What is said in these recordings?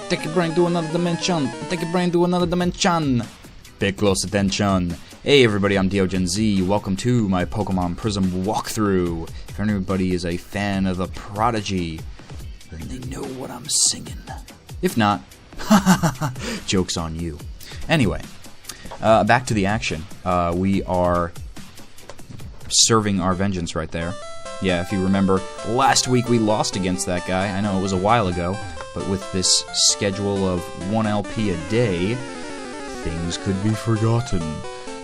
Take your brain to another dimension. Take your brain to another dimension. Pay close attention. Hey everybody, I'm DeoGenZ. Welcome to my Pokemon Prism walkthrough. If anybody is a fan of the Prodigy, then they know what I'm singing. If not, joke's on you. Anyway, back to the action. We are serving our vengeance right there. Yeah, if you remember, last week we lost against that guy. I know it was a while ago, but with this schedule of 1 LP a day, things could be forgotten.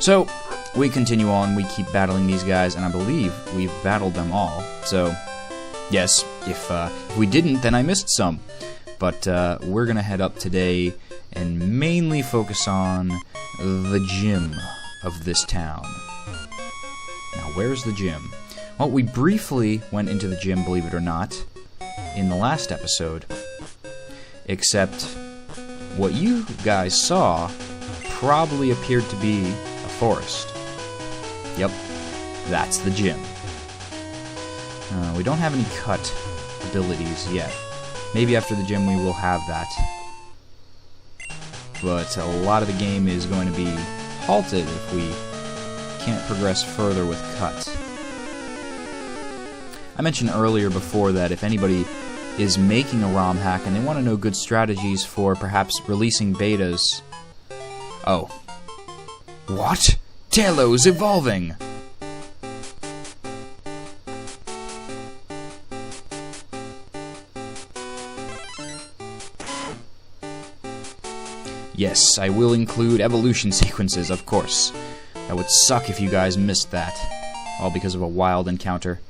So, we continue on, we keep battling these guys, and I believe we've battled them all. So, yes, if we didn't, then I missed some. But we're going to head up today and mainly focus on the gym of this town. Now, where's the gym? Well, we briefly went into the gym, believe it or not, in the last episode. Except, what you guys saw probably appeared to be a forest. Yep, that's the gym. We don't have any cut abilities yet. Maybe after the gym we will have that. But a lot of the game is going to be halted if we can't progress further with cut. I mentioned earlier before that if anybody is making a ROM hack and they want to know good strategies for perhaps releasing betas... Oh. What? Tailow's evolving! Yes, I will include evolution sequences, of course. That would suck if you guys missed that. All because of a wild encounter.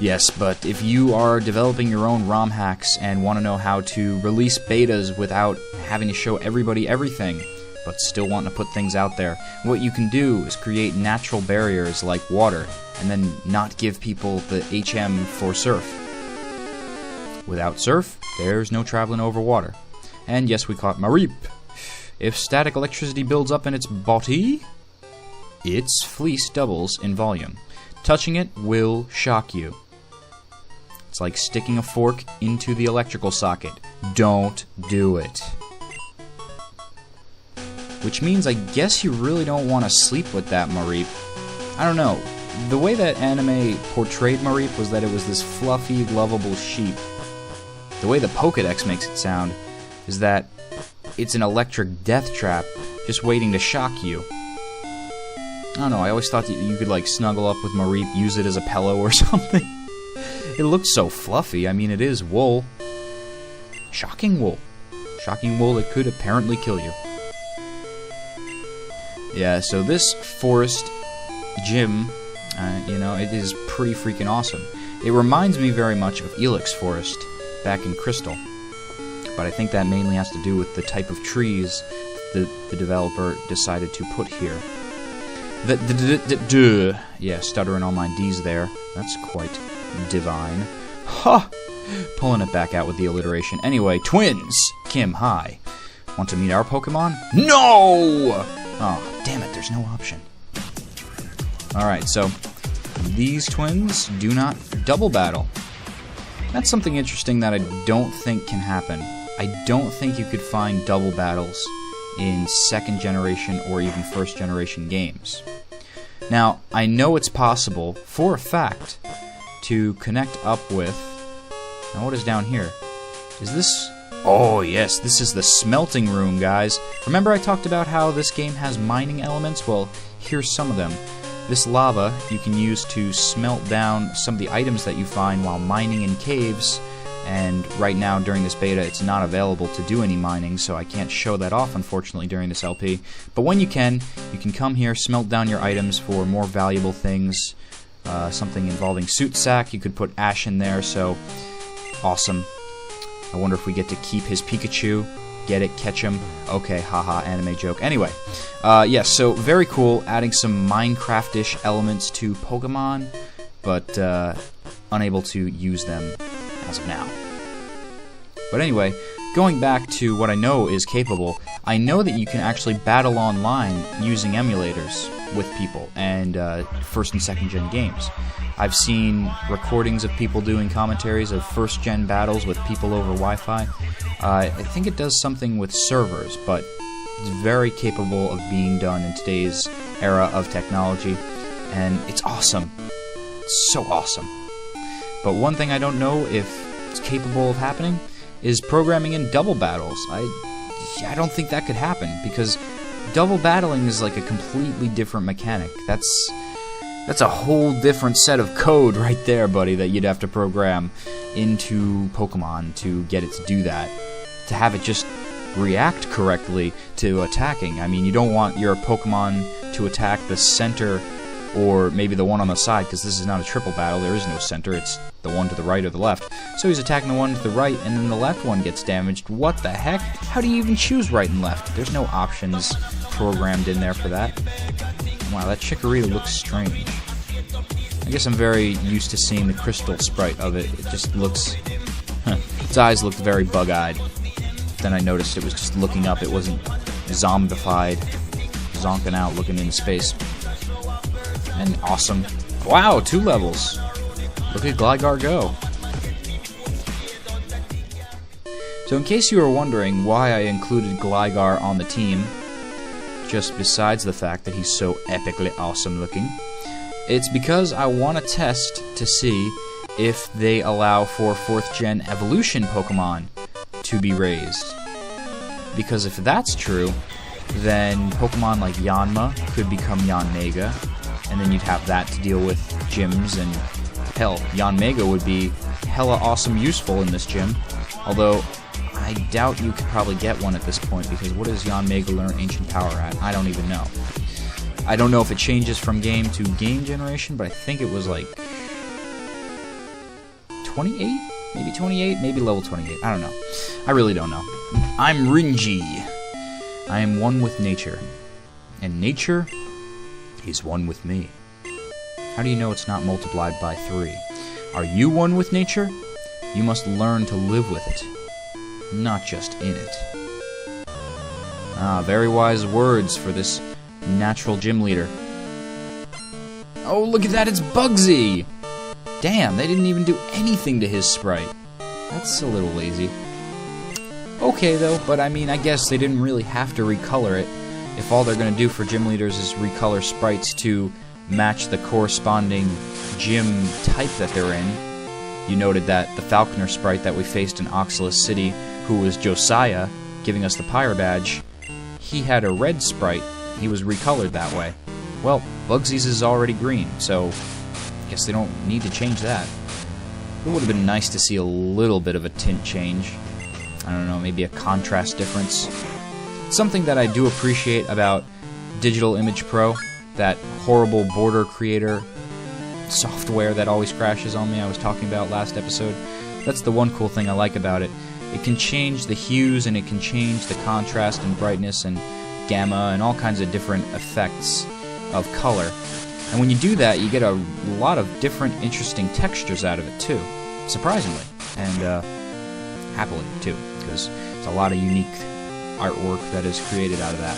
Yes, but if you are developing your own ROM hacks and want to know how to release betas without having to show everybody everything, but still wanting to put things out there, what you can do is create natural barriers like water, and then not give people the HM for surf. Without surf, there's no traveling over water. And yes, we caught Mareep. If static electricity builds up in its body, its fleece doubles in volume. Touching it will shock you. It's like sticking a fork into the electrical socket. Don't do it. Which means I guess you really don't want to sleep with that Mareep. I don't know. The way that anime portrayed Mareep was that it was this fluffy, lovable sheep. The way the Pokédex makes it sound is that it's an electric death trap just waiting to shock you. I don't know, I always thought that you could like snuggle up with Mareep, use it as a pillow or something. It looks so fluffy. I mean, it is wool. Shocking wool. Shocking wool that could apparently kill you. Yeah, so this forest gym, you know, it is pretty freaking awesome. It reminds me very much of Elix Forest back in Crystal. But I think that mainly has to do with the type of trees that the developer decided to put here. Yeah, stuttering on my D's there. That's quite divine. Ha! Pulling it back out with the alliteration. Anyway, twins! Kim, hi. Want to meet our Pokemon? No! Oh, damn it, there's no option. Alright, so these twins do not double battle. That's something interesting that I don't think can happen. I don't think you could find double battles in second generation or even first generation games. Now, I know it's possible, for a fact, to connect up with... Now, what is down here? Is this... Oh, yes, this is the smelting room, guys. Remember I talked about how this game has mining elements? Well, here's some of them. This lava you can use to smelt down some of the items that you find while mining in caves, and right now during this beta it's not available to do any mining, so I can't show that off unfortunately during this LP. But when you can come here, smelt down your items for more valuable things. Something involving suit sack, you could put ash in there, so awesome. I wonder if we get to keep his Pikachu. Get it? Catch him? Okay, haha, anime joke. Anyway, yes, so very cool, adding some Minecraft-ish elements to Pokemon, but unable to use them as of now. But anyway, going back to what I know is capable, I know that you can actually battle online using emulators. with people and first and second gen games. I've seen recordings of people doing commentaries of first gen battles with people over Wi-Fi. I think it does something with servers, but it's very capable of being done in today's era of technology, and it's awesome. It's so awesome. But one thing I don't know if it's capable of happening is programming in double battles. I don't think that could happen, because double battling is like a completely different mechanic. That's a whole different set of code right there, buddy, that you'd have to program into Pokemon to get it to do that. To have it just react correctly to attacking. I mean, you don't want your Pokemon to attack the center or maybe the one on the side, because this is not a triple battle. There is no center. It's the one to the right or the left. So he's attacking the one to the right, and then the left one gets damaged. What the heck? How do you even choose right and left? There's no options programmed in there for that. Wow, that Chikorita looks strange. I guess I'm very used to seeing the crystal sprite of it. It just looks... Its eyes looked very bug-eyed. Then I noticed it was just looking up. It wasn't zombified, zonking out, looking into space. And awesome. Wow, 2 levels. Look at Gligar go. So in case you were wondering why I included Gligar on the team, just besides the fact that he's so epically awesome looking, it's because I want to test to see if they allow for 4th gen evolution Pokemon to be raised. Because if that's true, then Pokemon like Yanma could become Yanmega, and then you'd have that to deal with gyms, and hell, Yanmega would be hella awesome useful in this gym, although I doubt you could probably get one at this point, because what does Yanmega learn Ancient Power at? I don't even know. I don't know if it changes from game to game generation, but I think it was like 28? Maybe 28? Maybe level 28. I don't know. I really don't know. I'm Rinji. I am one with nature. And nature is one with me. How do you know it's not multiplied by 3? Are you one with nature? You must learn to live with it, not just in it. Ah, very wise words for this natural gym leader. Oh, look at that, it's Bugsy! Damn, they didn't even do anything to his sprite. That's a little lazy. Okay, though, but I mean, I guess they didn't really have to recolor it. If all they're going to do for gym leaders is recolor sprites to match the corresponding gym type that they're in. You noted that the Falconer sprite that we faced in Oxalis City, who was Josiah, giving us the Pyre badge, he had a red sprite. He was recolored that way. Well, Bugsy's is already green, so I guess they don't need to change that. It would have been nice to see a little bit of a tint change. I don't know, maybe a contrast difference. Something that I do appreciate about Digital Image Pro, that horrible border creator software that always crashes on me I was talking about last episode. That's the one cool thing I like about it. It can change the hues, and it can change the contrast and brightness and gamma and all kinds of different effects of color. And when you do that, you get a lot of different interesting textures out of it too, surprisingly, and happily too, because it's a lot of unique artwork that is created out of that.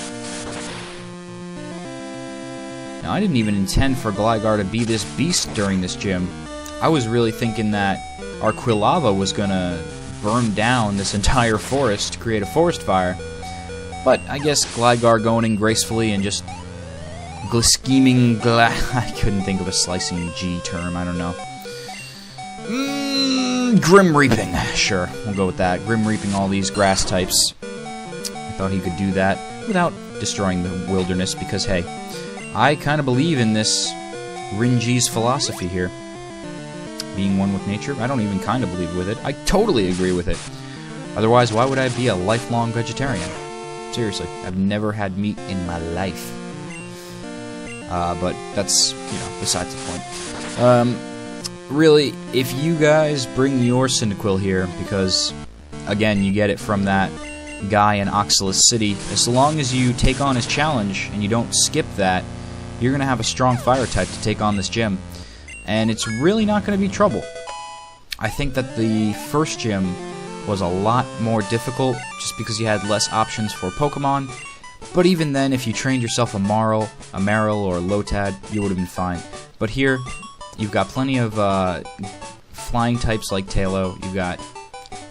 Now, I didn't even intend for Gligar to be this beast during this gym. I was really thinking that our Quilava was gonna burn down this entire forest to create a forest fire. But I guess Gligar going in gracefully and just scheming I couldn't think of a slicing G term, I don't know. Grim Reaping. Sure, we'll go with that. Grim Reaping all these grass types. I thought he could do that without destroying the wilderness, because, hey, I kind of believe in this Rinji's philosophy here. Being one with nature. I don't even kind of believe with it. I totally agree with it. Otherwise, why would I be a lifelong vegetarian? Seriously, I've never had meat in my life. But that's, you know, besides the point. Really, if you guys bring your Cyndaquil here, because, again, you get it from that guy in Oxalis City, as long as you take on his challenge and you don't skip that, you're going to have a strong fire type to take on this gym. And it's really not going to be trouble. I think that the first gym was a lot more difficult just because you had less options for Pokemon, But even then, if you trained yourself a Marill, or a Lotad, you would have been fine. But here, you've got plenty of flying types like Tailo. You've got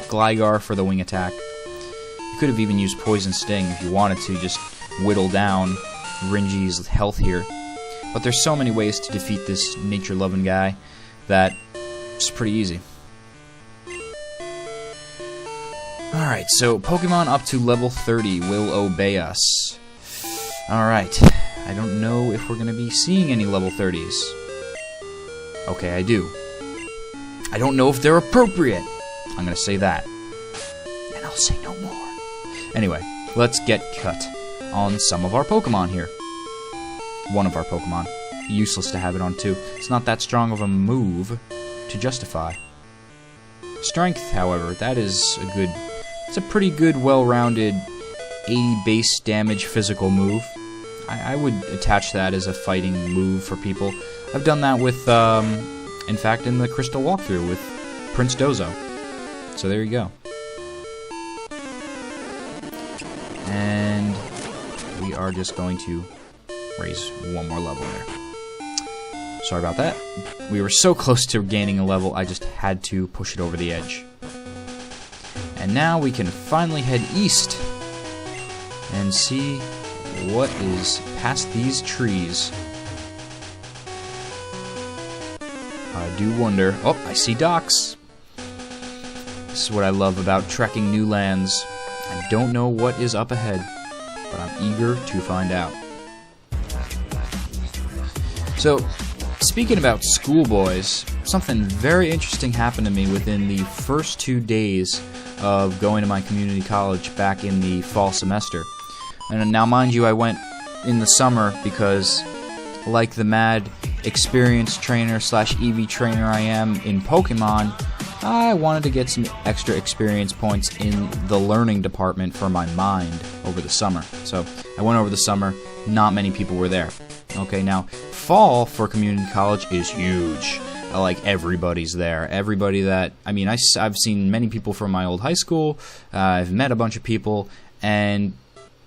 Gligar for the wing attack. You could have even used Poison Sting if you wanted to, just whittle down Ringy's health here. But there's so many ways to defeat this nature-loving guy that it's pretty easy. Alright, so Pokemon up to level 30 will obey us. Alright, I don't know if we're going to be seeing any level 30s. Okay, I do. I don't know if they're appropriate. I'm going to say that. And I'll say no more. Anyway, let's get cut on some of our Pokemon here. One of our Pokemon. Useless to have it on two. It's not that strong of a move to justify. Strength, however, that is a good... It's a pretty good, well-rounded 80 base damage physical move. I would attach that as a fighting move for people. I've done that with, in fact, in the Crystal walkthrough with Prince Dozo. So there you go. And we are just going to raise one more level there. Sorry about that. We were so close to gaining a level, I just had to push it over the edge. And now we can finally head east and see what is past these trees. I do wonder... Oh, I see docks. This is what I love about trekking new lands. I don't know what is up ahead, but I'm eager to find out. So, speaking about schoolboys, something very interesting happened to me within the first 2 days of going to my community college back in the fall semester. And now, mind you, I went in the summer because, like the mad experienced trainer / EV trainer I am in Pokemon, I wanted to get some extra experience points in the learning department for my mind over the summer. So I went over the summer, not many people were there. Okay, now, fall for community college is huge. Like, everybody's there. Everybody that... I mean, I've seen many people from my old high school. I've met a bunch of people. And,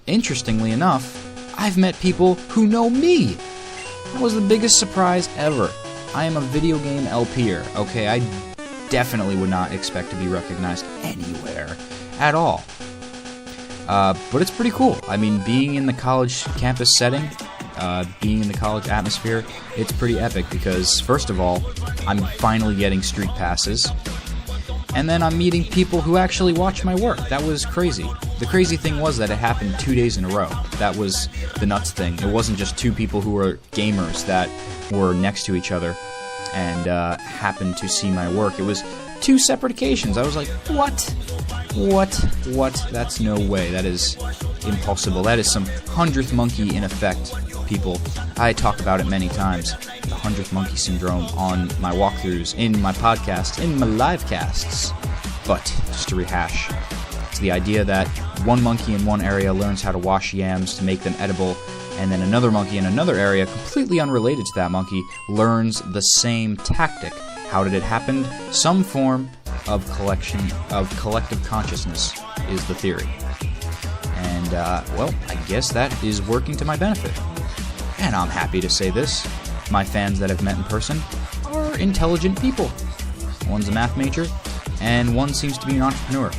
interestingly enough, I've met people who know me. That was the biggest surprise ever. I am a video game LPer. Okay, I definitely would not expect to be recognized anywhere at all. But it's pretty cool. I mean, being in the college campus setting... being in the college atmosphere, it's pretty epic because, first of all, I'm finally getting street passes, and then I'm meeting people who actually watch my work. That was crazy. The crazy thing was that it happened 2 days in a row. That was the nuts thing. It wasn't just two people who were gamers that were next to each other and happened to see my work. It was 2 separate occasions. I was like, what? What? That's no way. That is impossible. That is some 100th monkey in effect, people. I talk about it many times. The 100th monkey syndrome on my walkthroughs, in my podcasts, in my live casts. But, just to rehash, it's the idea that one monkey in one area learns how to wash yams to make them edible, and then another monkey in another area, completely unrelated to that monkey, learns the same tactic. How did it happen? Some form of collective consciousness is the theory. And, well, I guess that is working to my benefit. And I'm happy to say this. My fans that I've met in person are intelligent people. One's a math major, and one seems to be an entrepreneur,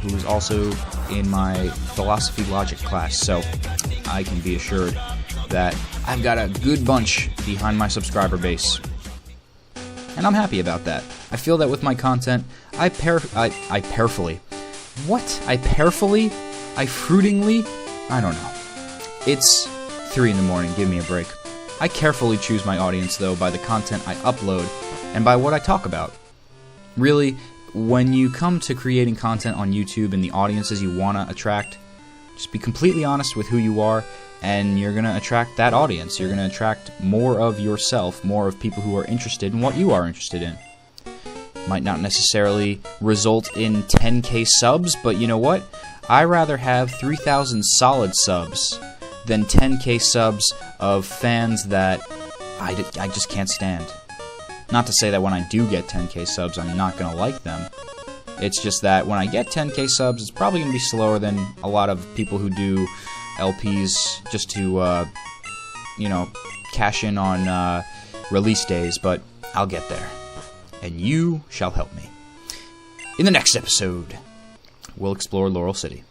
who's also in my philosophy logic class, so I can be assured that I've got a good bunch behind my subscriber base. And I'm happy about that. I feel that with my content, I fruitingly? I don't know. It's 3 in the morning, give me a break. I carefully choose my audience, though, by the content I upload and by what I talk about. Really, when you come to creating content on YouTube and the audiences you want to attract, just be completely honest with who you are, and you're going to attract that audience. You're going to attract more of yourself, more of people who are interested in what you are interested in. Might not necessarily result in 10k subs, but you know what? I rather have 3,000 solid subs than 10k subs of fans that I just can't stand. Not to say that when I do get 10k subs, I'm not going to like them. It's just that when I get 10k subs, it's probably going to be slower than a lot of people who do LPs just to, you know, cash in on release days, but I'll get there. And you shall help me. In the next episode, we'll explore Laurel City.